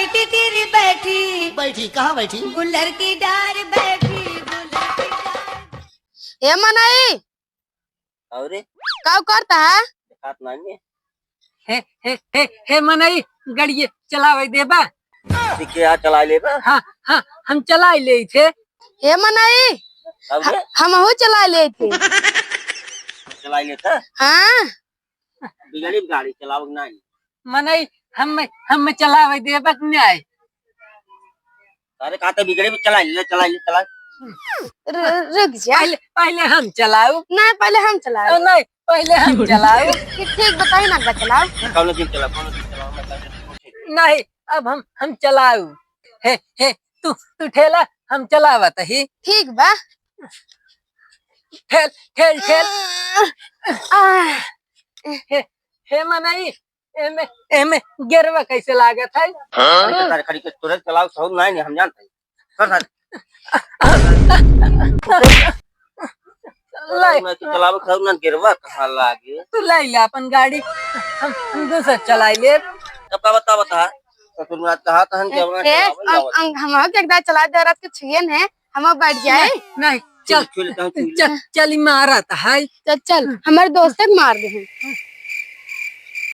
बैठी तेरी बैठी बैठी कहाँ बैठी? गुल्लर की डार बैठी गुल्लर की डार। ए मनाई और का करता है? हाथ मांगे हे मनई गाड़ी चलावे देबा। सीखे हाथ चला ले बा। हाँ हाँ हम चला ले थे। ए मनाई अब हम चला ले थे। चला लेता हाँ बिगड़ी गाड़ी चलाओ नहीं। मनई हम चलावे देबा नहीं। अरे कहते बिगड़ी भी चला ले रुक जा। पहले हम चलाऊ। नहीं पहले हम चलाओ। नहीं पहले हम चलाऊ। ठीक बताई ना चलाओ। कौन दिन चलाओ मैं नहीं अब हम चलाऊ। हे तू ठेला हम चलावत ही। ठीक बा। ठेल ठेल ठेल। हे मनई एमे गिरवा कैसे लागत है? अरे खड़ी के तुरंत चलाओ सब नहीं हम जानते हैं। मैं तो चलाओ सब ना गिरवा कहाँ लागे। तू लाई ले अपन गाड़ी हम दूसरा चला ले। अब बता ससुर में कहा तहन के अपना हम एकदा चला दे रात के छुएन है हम बैठ जाए। नहीं चल चल मारा है। चल हमारे दोस्त मार दे।